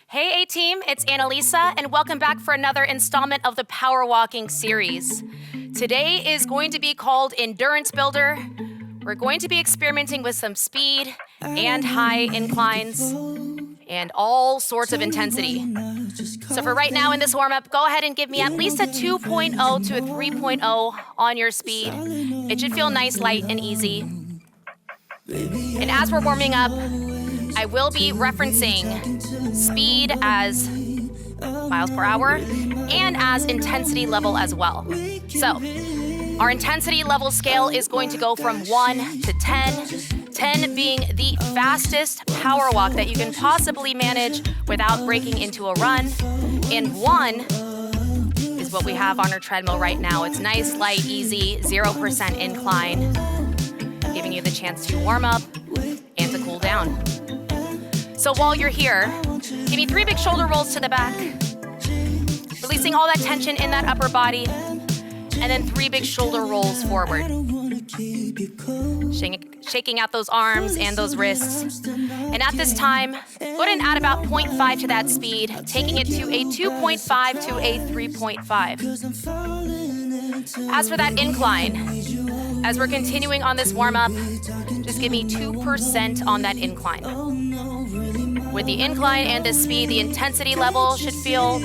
Hey A-Team, it's Annalisa, and welcome back for another installment of the Power Walking series. Today is going to be called Endurance Builder. We're going to be experimenting with some speed and high inclines and all sorts of intensity. So for right now in this warm-up, go ahead and give me at least a 2.0 to a 3.0 on your speed. It should feel nice, light, and easy. And as we're warming up, I will be referencing speed as miles per hour and as intensity level as well. So our intensity level scale is going to go from 1 to 10, 10 being the fastest power walk that you can possibly manage without breaking into a run, and 1 is what we have on our treadmill right now. It's nice, light, easy, 0% incline, giving you the chance to warm up and to cool down. So while you're here, give me 3 big shoulder rolls to the back, releasing all that tension in that upper body, and then 3 big shoulder rolls forward. Shaking out those arms and those wrists. And at this time, go ahead and add about 0.5 to that speed, taking it to a 2.5 to a 3.5. As for that incline, as we're continuing on this warm-up, just give me 2% on that incline. With the incline and the speed, the intensity level should feel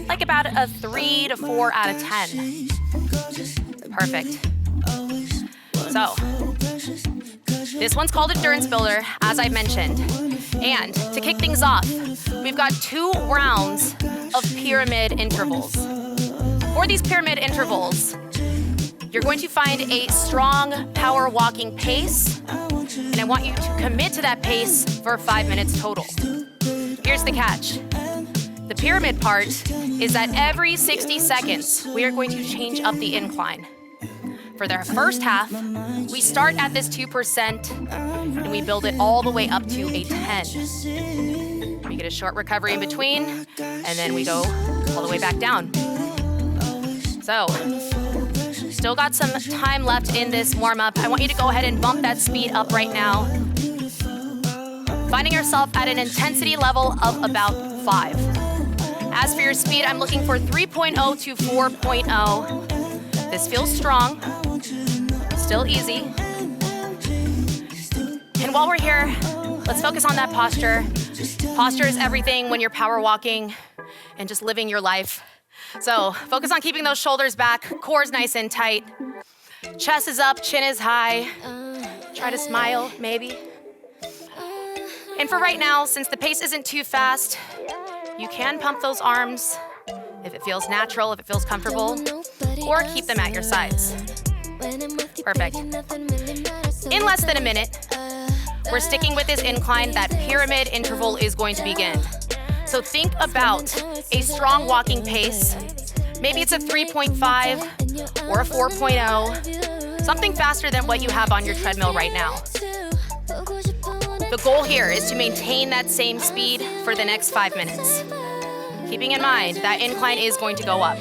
like about a 3 to 4 out of 10. Perfect. So, this one's called Endurance Builder, as I mentioned. And to kick things off, we've got 2 rounds of pyramid intervals. For these pyramid intervals, you're going to find a strong power walking pace, and I want you to commit to that pace for 5 minutes total. Here's the catch. The pyramid part is that every 60 seconds, we are going to change up the incline. For the first half, we start at this 2% and we build it all the way up to a 10. We get a short recovery in between, and then we go all the way back down. So, still got some time left in this warm-up. I want you to go ahead and bump that speed up right now. Finding yourself at an intensity level of about 5. As for your speed, I'm looking for 3.0 to 4.0. This feels strong, still easy. And while we're here, let's focus on that posture. Posture is everything when you're power walking and just living your life. So focus on keeping those shoulders back, core's nice and tight. Chest is up, chin is high. Try to smile, maybe. And for right now, since the pace isn't too fast, you can pump those arms if it feels natural, if it feels comfortable, or keep them at your sides. Perfect. In less than a minute, we're sticking with this incline. That pyramid interval is going to begin. So think about a strong walking pace. Maybe it's a 3.5 or a 4.0, something faster than what you have on your treadmill right now. The goal here is to maintain that same speed for the next 5 minutes. Keeping in mind that incline is going to go up.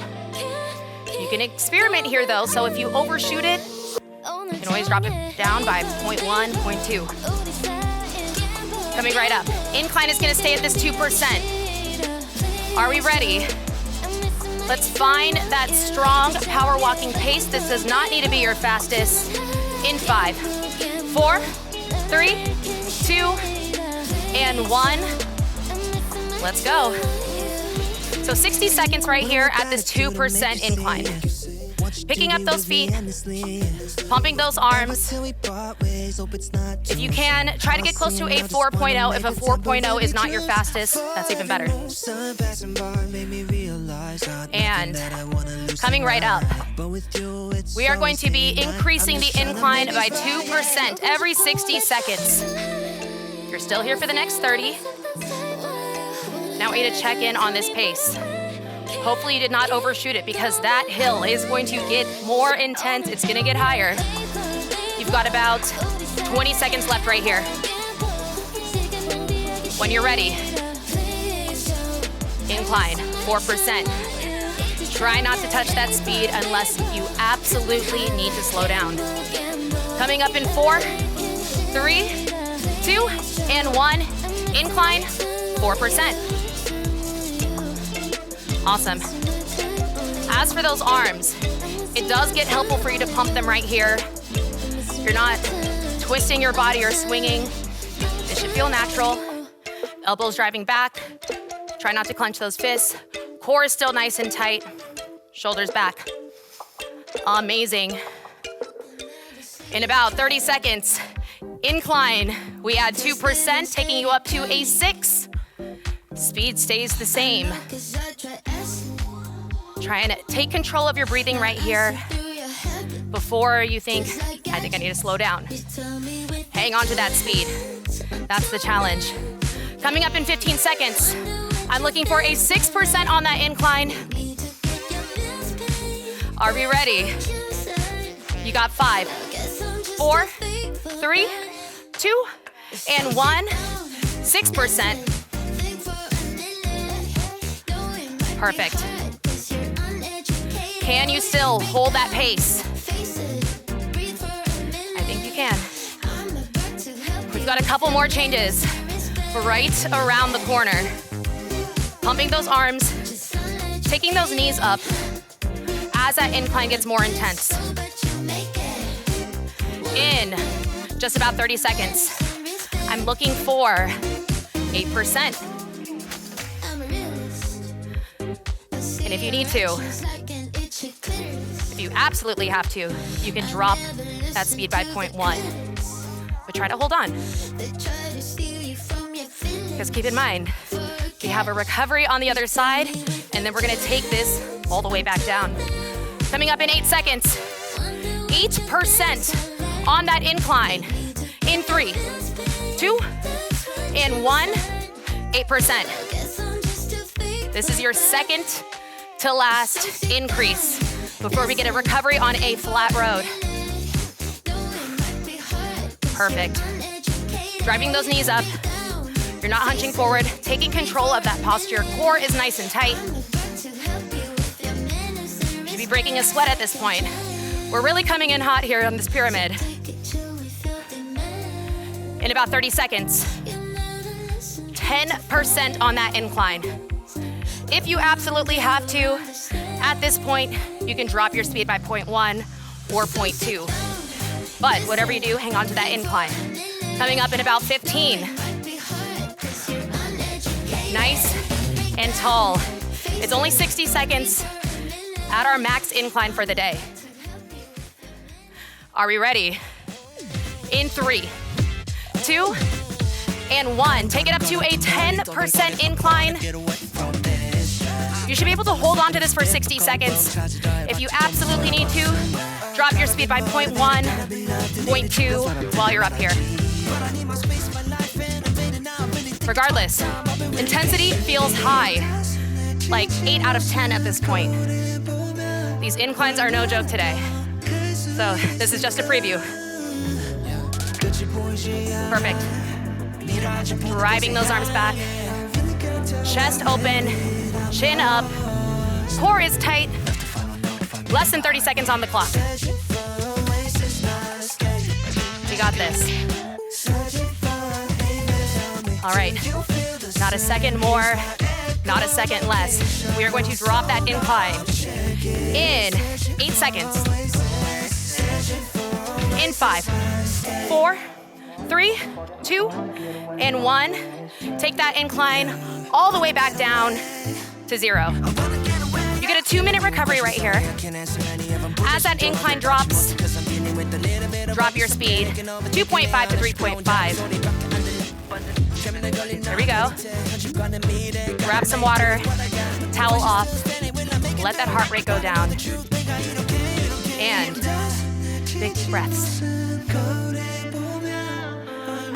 You can experiment here though, so if you overshoot it, you can always drop it down by 0.1, 0.2. Coming right up. Incline is gonna stay at this 2%. Are we ready? Let's find that strong power walking pace. This does not need to be your fastest. In 5, 4, 3, 2, and 1. Let's go. So 60 seconds right here at this 2% incline. Picking up those feet, pumping those arms. If you can, try to get close to a 4.0. If a 4.0 is not your fastest, that's even better. And coming right up, we are going to be increasing the incline by 2% every 60 seconds. You're still here for the next 30. Now I want you to check in on this pace. Hopefully you did not overshoot it, because that hill is going to get more intense. It's gonna get higher. You've got about 20 seconds left right here. When you're ready, incline, 4%. Try not to touch that speed unless you absolutely need to slow down. Coming up in 4, 3, 2, and 1. Incline, 4%. Awesome. As for those arms, it does get helpful for you to pump them right here. You're not twisting your body or swinging. It should feel natural. Elbows driving back. Try not to clench those fists. Core is still nice and tight. Shoulders back. Amazing. In about 30 seconds, incline. We add 2%, taking you up to a 6. Speed stays the same. Try and take control of your breathing right here before you think, I think I need to slow down. Hang on to that speed. That's the challenge. Coming up in 15 seconds, I'm looking for a 6% on that incline. Are we ready? You got 5, 4, 3, 2, and 1. 6%. Perfect. Can you still hold that pace? I think you can. We've got a couple more changes right around the corner. Pumping those arms, taking those knees up as that incline gets more intense. In just about 30 seconds, I'm looking for 8%. And if you need to, if you absolutely have to, you can drop that speed by 0.1. But try to hold on. Because keep in mind, we have a recovery on the other side, and then we're gonna take this all the way back down. Coming up in 8 seconds, 8% on that incline. In 3, 2, and 1, 8%. This is your second to last increase before we get a recovery on a flat road. Perfect. Driving those knees up. You're not hunching forward, taking control of that posture. Core is nice and tight. You should be breaking a sweat at this point. We're really coming in hot here on this pyramid. In about 30 seconds, 10% on that incline. If you absolutely have to, at this point, you can drop your speed by 0.1 or 0.2. But whatever you do, hang on to that incline. Coming up in about 15. Nice and tall. It's only 60 seconds at our max incline for the day. Are we ready? In 3, 2, and 1. Take it up to a 10% incline. You should be able to hold on to this for 60 seconds. If you absolutely need to, drop your speed by 0.1, 0.2 while you're up here. Regardless, intensity feels high, like 8 out of 10 at this point. These inclines are no joke today. So this is just a preview. Perfect. Driving those arms back. Chest open, chin up. Core is tight. Less than 30 seconds on the clock. We got this. All right, not a second more, not a second less. We are going to drop that incline in 8 seconds. In 5, 4, 3, 2, and 1. Take that incline all the way back down to 0. You get a 2-minute recovery right here. As that incline drops, drop your speed, 2.5 to 3.5. There we go. Grab some water, towel off, let that heart rate go down. And big breaths.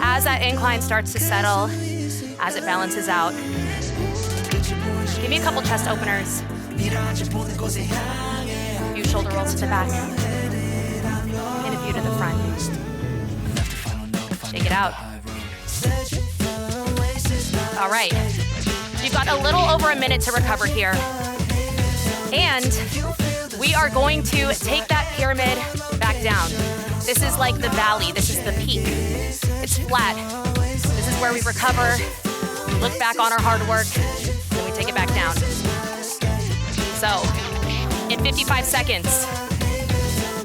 As that incline starts to settle, as it balances out, give me a couple chest openers. A few shoulder rolls to the back. And a few to the front. Shake it out. All right. You've got a little over a minute to recover here. And we are going to take that pyramid back down. This is like the valley. This is the peak. It's flat. This is where we recover. We look back on our hard work, and we take it back down. So, in 55 seconds,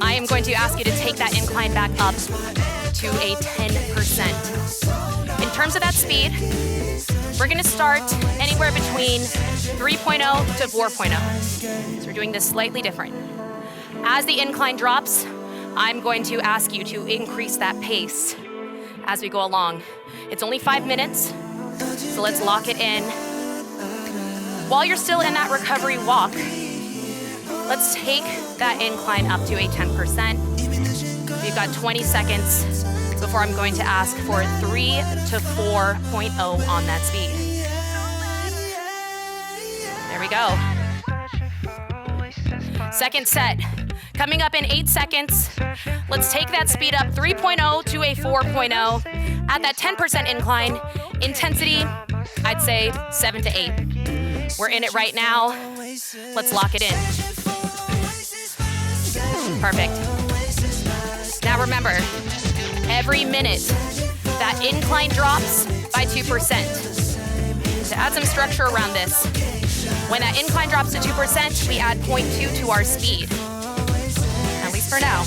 I am going to ask you to take that incline back up to a 10%. In terms of that speed, we're gonna start anywhere between 3.0 to 4.0. So we're doing this slightly different. As the incline drops, I'm going to ask you to increase that pace as we go along. It's only 5 minutes, so let's lock it in. While you're still in that recovery walk, let's take that incline up to a 10%. We've got 20 seconds before I'm going to ask for 3 to 4.0 on that speed. There we go. Second set, coming up in 8 seconds. Let's take that speed up 3.0 to a 4.0 at that 10% incline. Intensity, I'd say 7 to 8. We're in it right now. Let's lock it in. Perfect. Now remember, every minute, that incline drops by 2%. To add some structure around this, when that incline drops to 2%, we add 0.2 to our speed. At least for now.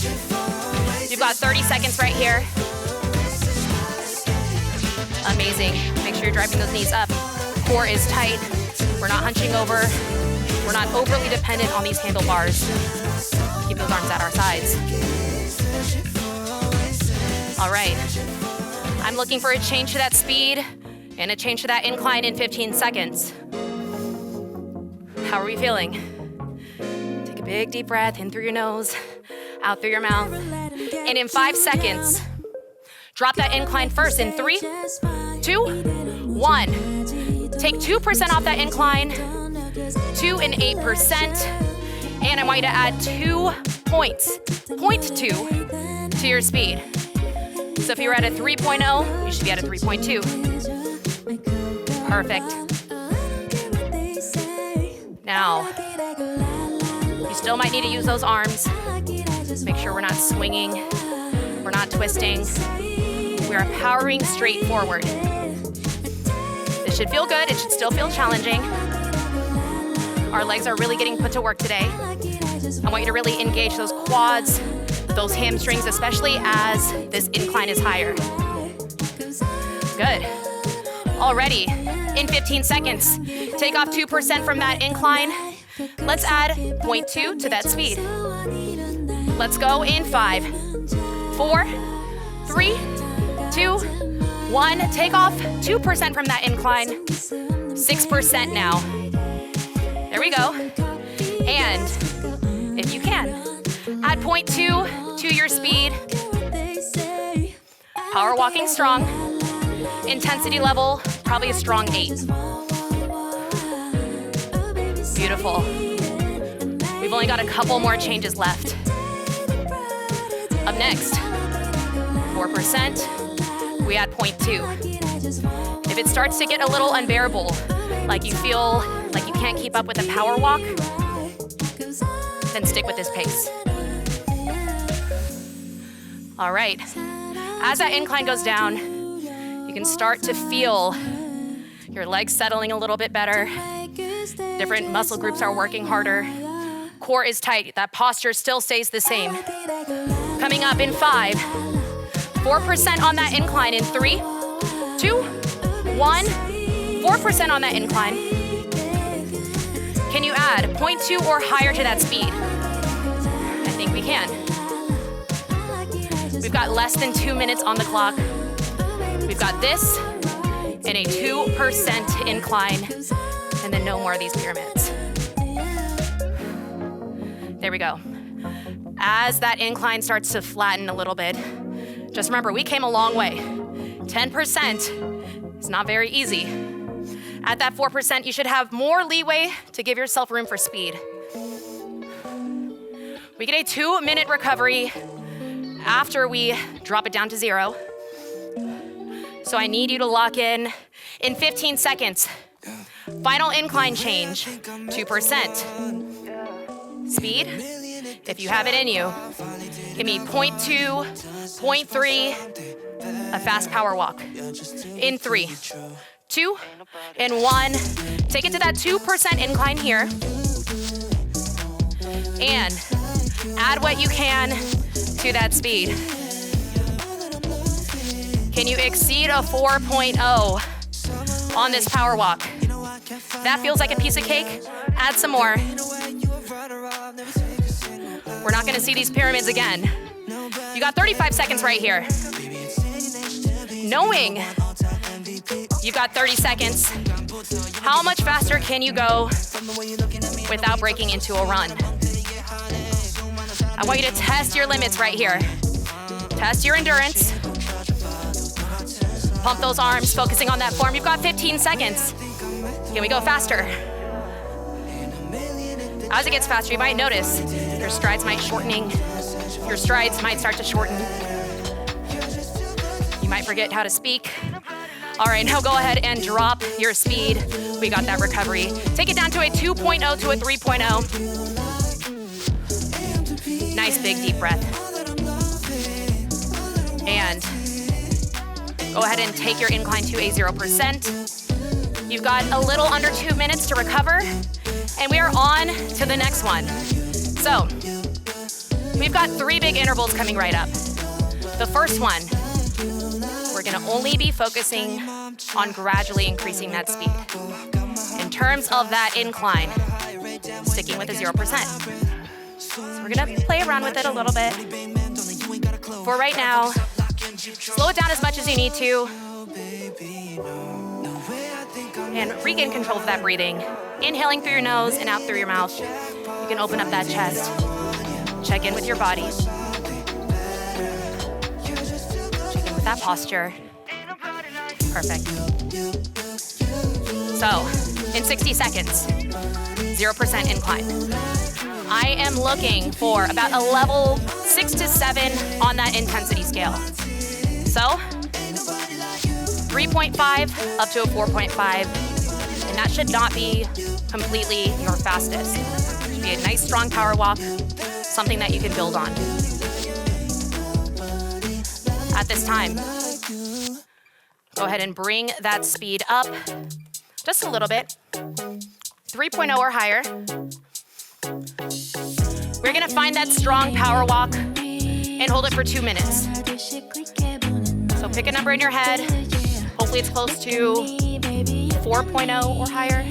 You've got 30 seconds right here. Amazing. Make sure you're driving those knees up. Core is tight. We're not hunching over. We're not overly dependent on these handlebars. Keep those arms at our sides. All right. I'm looking for a change to that speed and a change to that incline in 15 seconds. How are we feeling? Take a big deep breath in through your nose, out through your mouth. And in 5 seconds, drop that incline first in 3, 2, 1. Take 2% off that incline, 2 and 8%. And I want you to add 2 points, 0.2 to your speed. So if you're at a 3.0, you should be at a 3.2. Perfect. Now, you still might need to use those arms. Make sure we're not swinging, we're not twisting. We are powering straight forward. This should feel good, it should still feel challenging. Our legs are really getting put to work today. I want you to really engage those quads, those hamstrings, especially as this incline is higher. Good. Already, in 15 seconds, take off 2% from that incline. Let's add 0.2 to that speed. Let's go in 5, 4, 3, 2, 1. Take off 2% from that incline. 6% now. There we go. And if you can, add 0.2 to your speed. Power walking strong. Intensity level, probably a strong 8. Beautiful. We've only got a couple more changes left. Up next, 4%, we add 0.2. If it starts to get a little unbearable, like you feel like you can't keep up with the power walk, then stick with this pace. All right, as that incline goes down, you can start to feel your legs settling a little bit better. Different muscle groups are working harder. Core is tight, that posture still stays the same. Coming up in 5, 4% on that incline in 3, 2, 1, 4% on that incline. Can you add 0.2 or higher to that speed? I think we can. We've got less than 2 minutes on the clock. We've got this and a 2% incline, and then no more of these pyramids. There we go. As that incline starts to flatten a little bit, just remember, we came a long way. 10% is not very easy. At that 4%, you should have more leeway to give yourself room for speed. We get a 2-minute recovery after we drop it down to 0. So I need you to lock in 15 seconds. Final incline change, 2%. Speed, if you have it in you, give me 0.2, 0.3, a fast power walk. In 3, 2, and 1. Take it to that 2% incline here. And add what you can to that speed. Can you exceed a 4.0 on this power walk? That feels like a piece of cake. Add some more. We're not gonna see these pyramids again. You got 35 seconds right here. Knowing you've got 30 seconds, how much faster can you go without breaking into a run? I want you to test your limits right here. Test your endurance. Pump those arms, focusing on that form. You've got 15 seconds. Can we go faster? As it gets faster, you might notice your strides might start to shorten. You might forget how to speak. All right, now go ahead and drop your speed. We got that recovery. Take it down to a 2.0 to a 3.0. Nice big deep breath. And go ahead and take your incline to a 0%. You've got a little under 2 minutes to recover, and we are on to the next one. So, we've got 3 big intervals coming right up. The first one, we're gonna only be focusing on gradually increasing that speed. In terms of that incline, sticking with a 0%. So we're gonna play around with it a little bit. For right now, slow it down as much as you need to. And regain control of that breathing. Inhaling through your nose and out through your mouth. You can open up that chest. Check in with your body. Check in with that posture. Perfect. So, in 60 seconds, 0% incline. I am looking for about a level 6 to 7 on that intensity scale. So, 3.5 up to a 4.5, and that should not be completely your fastest. It should be a nice strong power walk, something that you can build on. At this time, go ahead and bring that speed up just a little bit, 3.0 or higher. We're gonna find that strong power walk and hold it for 2 minutes. So pick a number in your head. Hopefully it's close to 4.0 or higher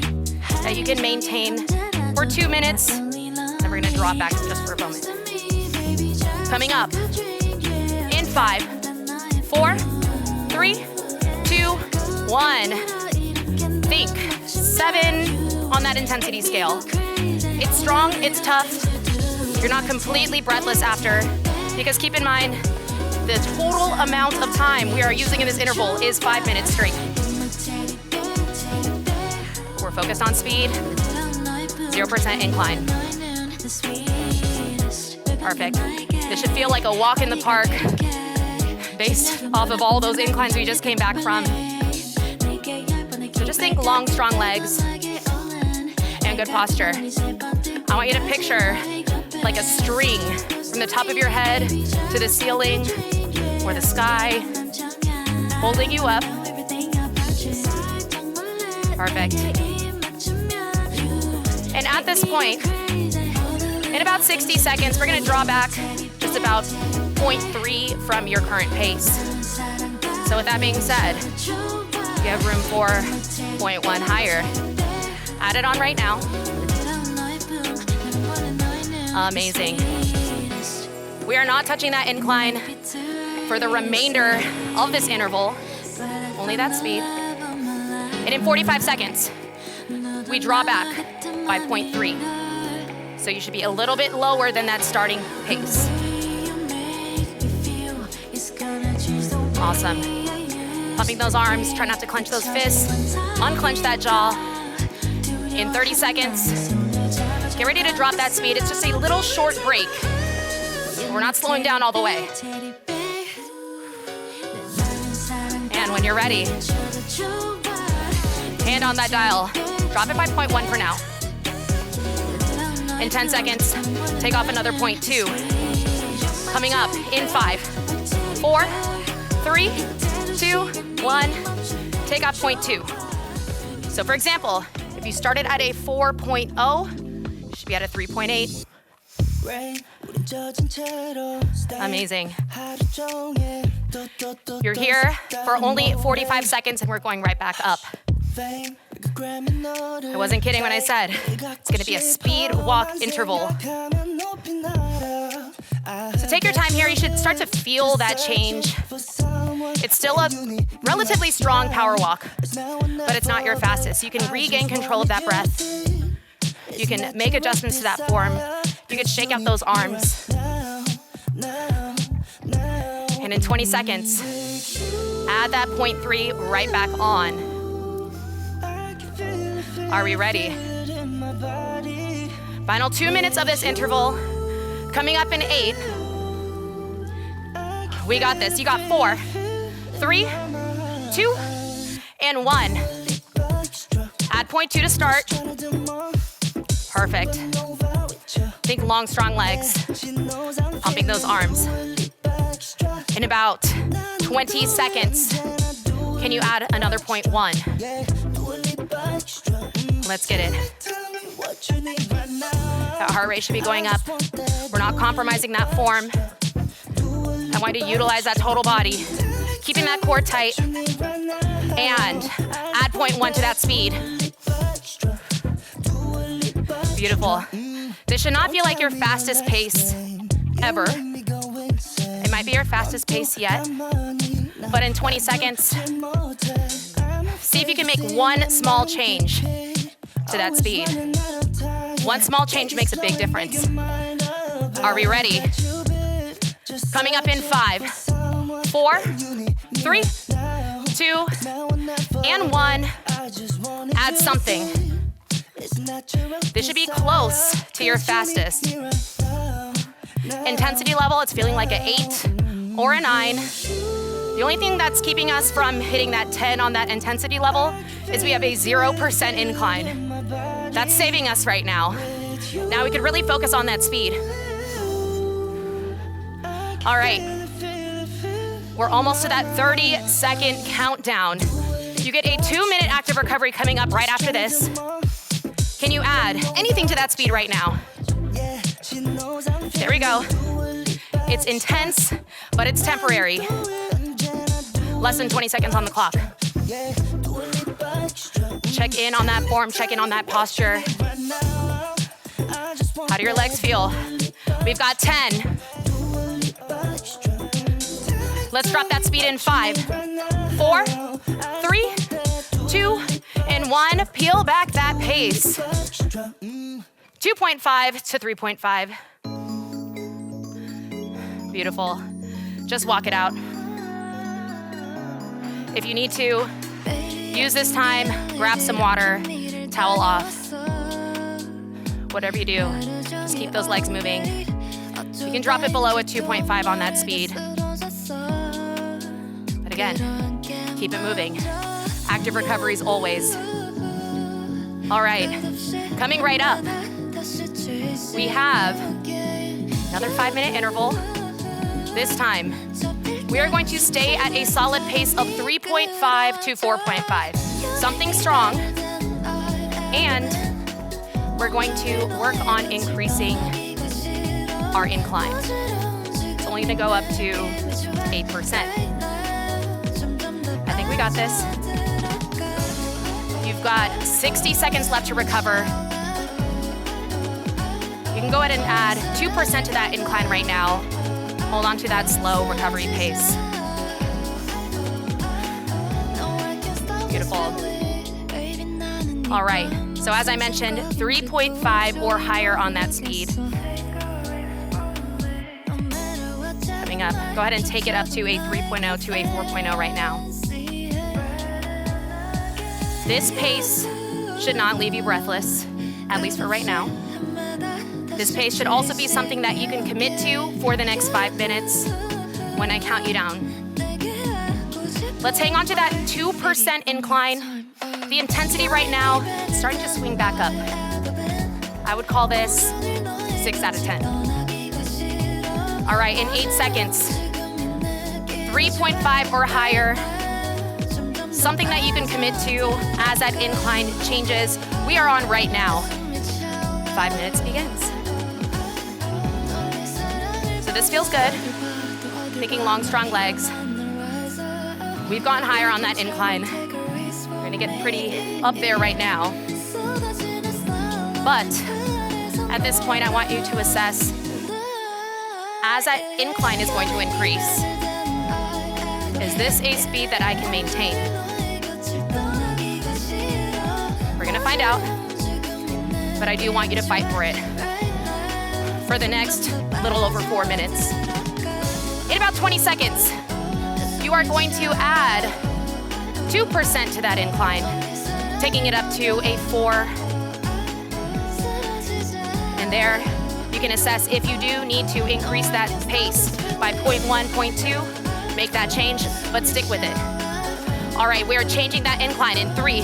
that you can maintain for 2 minutes. Then we're gonna drop back just for a moment. Coming up in 5, 4, 3, 2, 1. Think 7 on that intensity scale. It's strong, it's tough. You're not completely breathless after, because keep in mind, the total amount of time we are using in this interval is 5 minutes straight. We're focused on speed, 0% incline. Perfect. This should feel like a walk in the park based off of all those inclines we just came back from. So just think long, strong legs and good posture. I want you to picture like a string from the top of your head to the ceiling or the sky, holding you up. Perfect. And at this point, in about 60 seconds, we're gonna draw back just about 0.3 from your current pace. So with that being said, you have room for 0.1 higher. Add it on right now. Amazing. We are not touching that incline for the remainder of this interval, only that speed. And in 45 seconds, we draw back by 0.3. So you should be a little bit lower than that starting pace. Awesome. Pumping those arms, try not to clench those fists, unclench that jaw. In 30 seconds, get ready to drop that speed. It's just a little short break. We're not slowing down all the way. And when you're ready, hand on that dial. Drop it by 0.1 for now. In 10 seconds, take off another 0.2. Coming up in 5, 4, 3, 2, 1. Take off 0.2. So for example, if you started at a 4.0, you should be at a 3.8. Amazing. You're here for only 45 seconds and we're going right back up. I wasn't kidding when I said it's gonna be a speed walk interval. So take your time here. You should start to feel that change. It's still a relatively strong power walk, but it's not your fastest. You can regain control of that breath. You can make adjustments to that form. You can shake out those arms. And in 20 seconds, add that 0.3 right back on. Are we ready? Final 2 minutes of this interval. Coming up in 8. We got this. You got 4, 3, 2, and 1. Add 0.2 to start. Perfect. Think long, strong legs. Pumping those arms. In about 20 seconds, can you add another 0.1? Let's get it. That heart rate should be going up. We're not compromising that form. I want you to utilize that total body, keeping that core tight, and add 0.1 to that speed. Beautiful. This should not feel like your fastest pace ever. It might be your fastest pace yet, but in 20 seconds, see if you can make one small change to that speed. One small change makes a big difference. Are we ready? Coming up in 5, 4, 3, 2, and 1. Add something. This should be close to your fastest. Intensity level, it's feeling like an 8 or a 9. The only thing that's keeping us from hitting that 10 on that intensity level is we have a 0% incline. That's saving us right now. Now we could really focus on that speed. All right. We're almost to that 30-second countdown. You get a 2-minute active recovery coming up right after this. Can you add anything to that speed right now? There we go. It's intense, but it's temporary. Less than 20 seconds on the clock. Check in on that form, check in on that posture. How do your legs feel? We've got 10. Let's drop that speed in 5, 4, 3, 2, and 1. Peel back that pace. 2.5 to 3.5. Beautiful. Just walk it out. If you need to, use this time, grab some water, towel off. Whatever you do, just keep those legs moving. You can drop it below a 2.5 on that speed. But again, keep it moving. Active recoveries always. All right, coming right up. We have another 5-minute interval. This time, we are going to stay at a solid pace of 3.5 to 4.5. Something strong. And we're going to work on increasing our incline. It's only gonna go up to 8%. I think we got this. You've got 60 seconds left to recover. You can go ahead and add 2% to that incline right now. Hold on to that slow recovery pace. Beautiful. All right, so as I mentioned, 3.5 or higher on that speed. Coming up, go ahead and take it up to a 3.0 to a 4.0 right now. This pace should not leave you breathless, at least for right now. This pace should also be something that you can commit to for the next 5 minutes when I count you down. Let's hang on to that 2% incline. The intensity right now is starting to swing back up. I would call this 6 out of 10. All right, in 8 seconds, 3.5 or higher. Something that you can commit to as that incline changes. We are on right now. 5 minutes begins. this feels good. Thinking long, strong legs. We've gone higher on that incline. We're gonna get pretty up there right now. But at this point, I want you to assess as that incline is going to increase. Is this a speed that I can maintain? We're gonna find out, but I do want you to fight for it for the next little over 4 minutes. In about 20 seconds, you are going to add 2% to that incline, taking it up to a 4. And there, you can assess if you do need to increase that pace by 0.1, 0.2, make that change, but stick with it. All right, we're changing that incline in 3,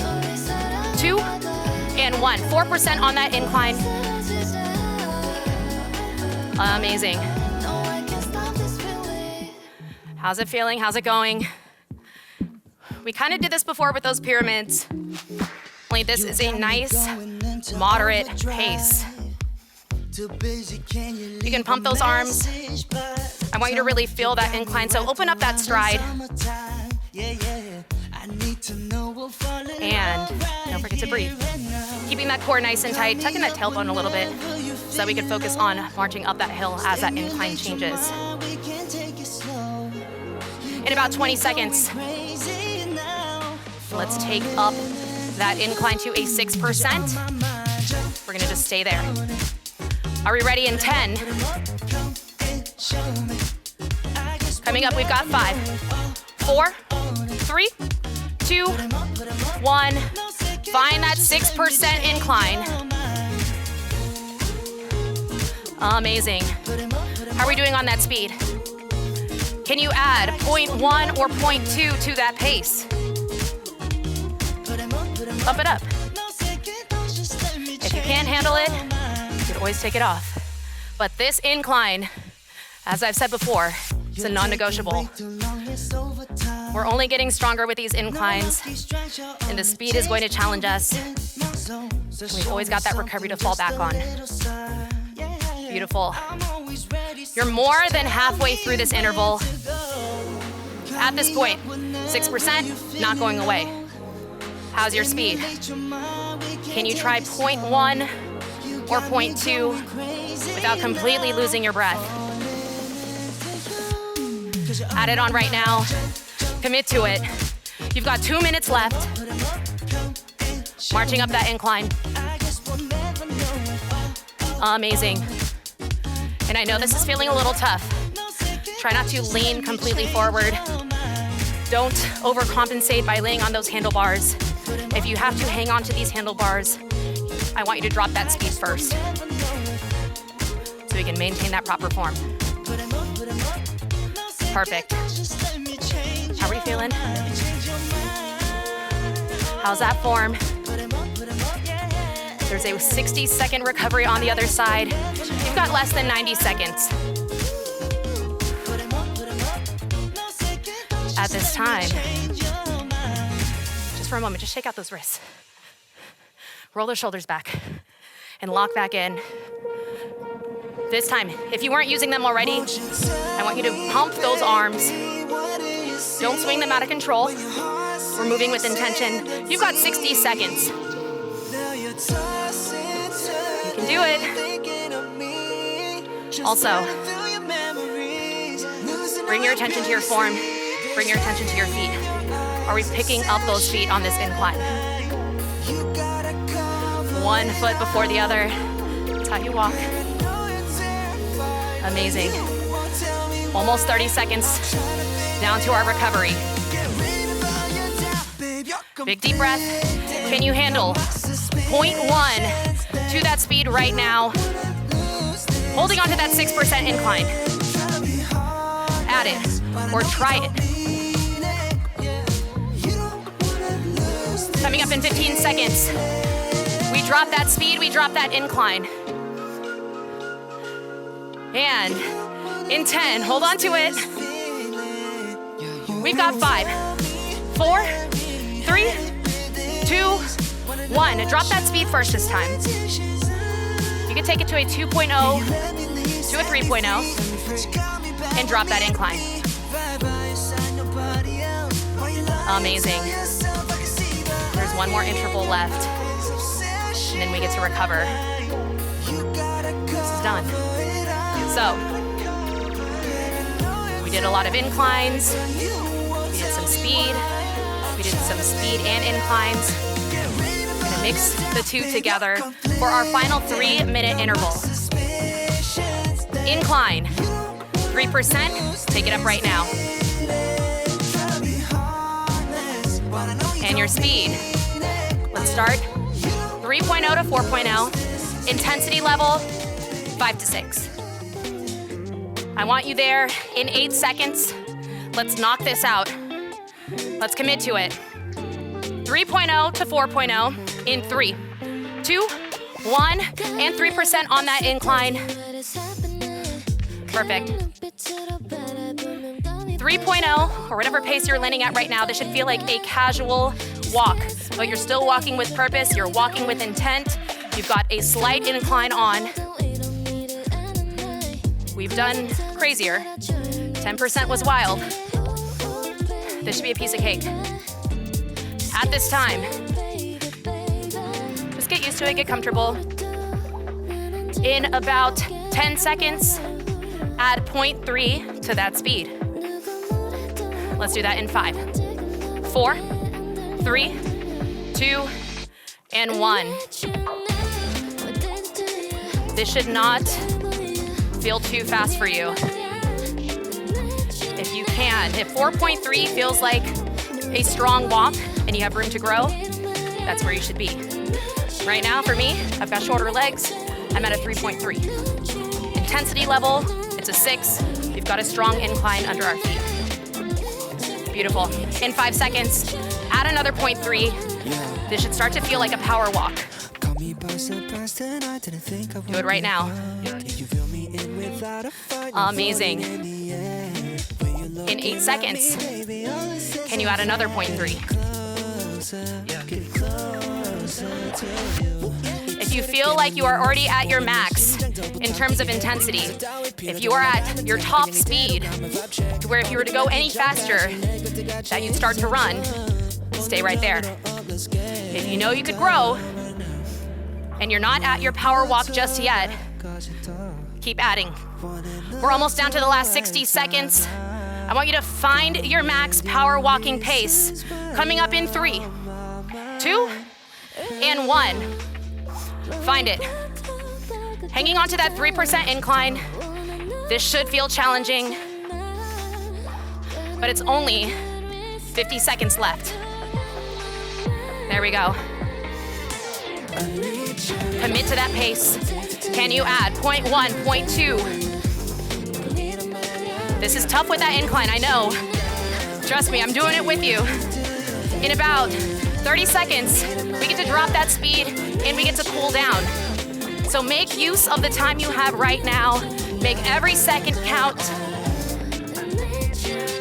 2, and 1. 4% on that incline. Amazing. How's it feeling? How's it going? We kind of did this before with those pyramids. Only this is a nice, moderate pace. You can pump those arms. I want you to really feel that incline, so open up that stride. And don't forget to breathe. Keeping that core nice and tight, tucking that tailbone a little bit so that we can focus on marching up that hill as that incline changes. In about 20 seconds, let's take up that incline to a 6%. We're gonna just stay there. Are we ready in 10? Coming up, we've got 5, 4, 3, 2, 1. Find that 6% incline. Amazing. How are we doing on that speed? Can you add 0.1 or 0.2 to that pace? Bump it up. If you can't handle it, you can always take it off. But this incline, as I've said before, is a non-negotiable. We're only getting stronger with these inclines, and the speed is going to challenge us. We've always got that recovery to fall back on. Beautiful. You're more than halfway through this interval. At this point, 6%, not going away. How's your speed? Can you try 0.1 or 0.2 without completely losing your breath? Add it on right now. Commit to it. You've got 2 minutes left. Marching up that incline. Amazing. And I know this is feeling a little tough. Try not to lean completely forward. Don't overcompensate by laying on those handlebars. If you have to hang on to these handlebars, I want you to drop that speed first so we can maintain that proper form. Perfect. How are we feeling? How's that form? There's a 60-second recovery on the other side. You've got less than 90 seconds. At this time, just for a moment, just shake out those wrists. Roll those shoulders back and lock back in. This time, if you weren't using them already, I want you to pump those arms. Don't swing them out of control. We're moving with intention. You've got 60 seconds. You can do it. Also, bring your attention to your form. Bring your attention to your feet. Are we picking up those feet on this incline? One foot before the other. That's how you walk. Amazing. Almost 30 seconds down to our recovery. Big deep breath. Can you handle 0.1 to that speed right now? Holding on to that 6% incline. Add it or try it. Coming up in 15 seconds. We drop that speed, we drop that incline. And in 10, hold on to it. We've got 5, 4, 3, 2, 1. Drop that speed first this time. You can take it to a 2.0, to a 3.0. and drop that incline. Amazing. There's one more interval left, and then we get to recover. This is done. So, we did a lot of inclines, we did some speed, we did some speed and inclines. We're gonna mix the two together for our final 3-minute interval. Incline, 3%, take it up right now. And your speed. Let's start 3.0 to 4.0. Intensity level, 5 to 6. I want you there in 8 seconds. Let's knock this out. Let's commit to it. 3.0 to 4.0 in 3, 2, 1, and 3% on that incline. Perfect. 3.0, or whatever pace you're landing at right now, this should feel like a casual walk, but you're still walking with purpose, you're walking with intent. You've got a slight incline on. We've done crazier. 10% was wild. This should be a piece of cake. At this time, just get used to it, get comfortable. In about 10 seconds, add 0.3 to that speed. Let's do that in 5, 4, 3, 2, and 1. This should not feel too fast for you. If you can, if 4.3 feels like a strong walk and you have room to grow, that's where you should be. Right now, for me, I've got shorter legs. I'm at a 3.3. Intensity level, it's a 6. We've got a strong incline under our feet. Beautiful. In 5 seconds, add another 0.3. This should start to feel like a power walk. Do it right now. Amazing. In 8 seconds, can you add another 0.3? If you feel like you are already at your max in terms of intensity, if you are at your top speed, to where if you were to go any faster, that you'd start to run, stay right there. If you know you could grow, and you're not at your power walk just yet, keep adding. We're almost down to the last 60 seconds. I want you to find your max power walking pace. Coming up in 3, 2, and 1. Find it. Hanging on to that 3% incline. This should feel challenging, but it's only 50 seconds left. There we go. Commit to that pace. Can you add 0.1, 0.2? This is tough with that incline, I know. Trust me, I'm doing it with you. In about 30 seconds, we get to drop that speed and we get to cool down. So make use of the time you have right now. Make every second count.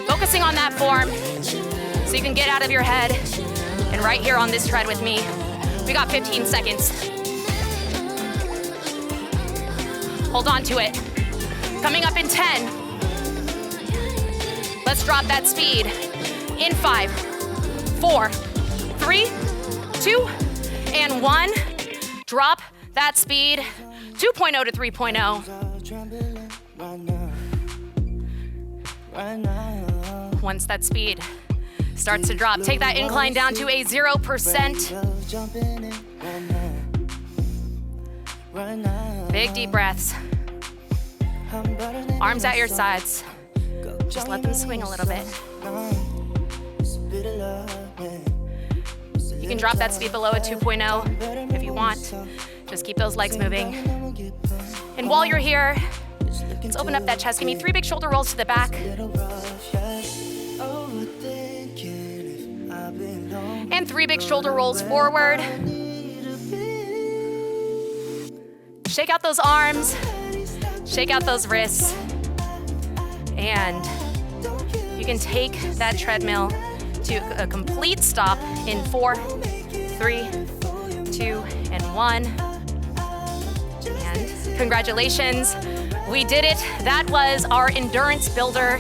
Focusing on that form so you can get out of your head. And right here on this tread with me, we got 15 seconds. Hold on to it. Coming up in 10. Let's drop that speed. In 5, 4, 3, 2, and 1. Drop that speed. 2.0 to 3.0. Once that speed starts to drop, take that incline down to a 0%. Big deep breaths. Arms at your sides. Just let them swing a little bit. You can drop that speed below a 2.0 if you want. Just keep those legs moving. And while you're here, let's open up that chest. Give me 3 big shoulder rolls to the back. And 3 big shoulder rolls forward. Shake out those arms. Shake out those wrists. And you can take that treadmill to a complete stop in 4, 3, 2, and 1. And congratulations. We did it. That was our endurance builder.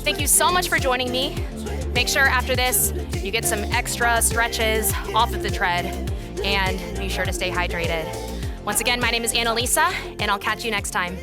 Thank you so much for joining me. Make sure after this, you get some extra stretches off of the tread, and be sure to stay hydrated. Once again, my name is Annalisa, and I'll catch you next time.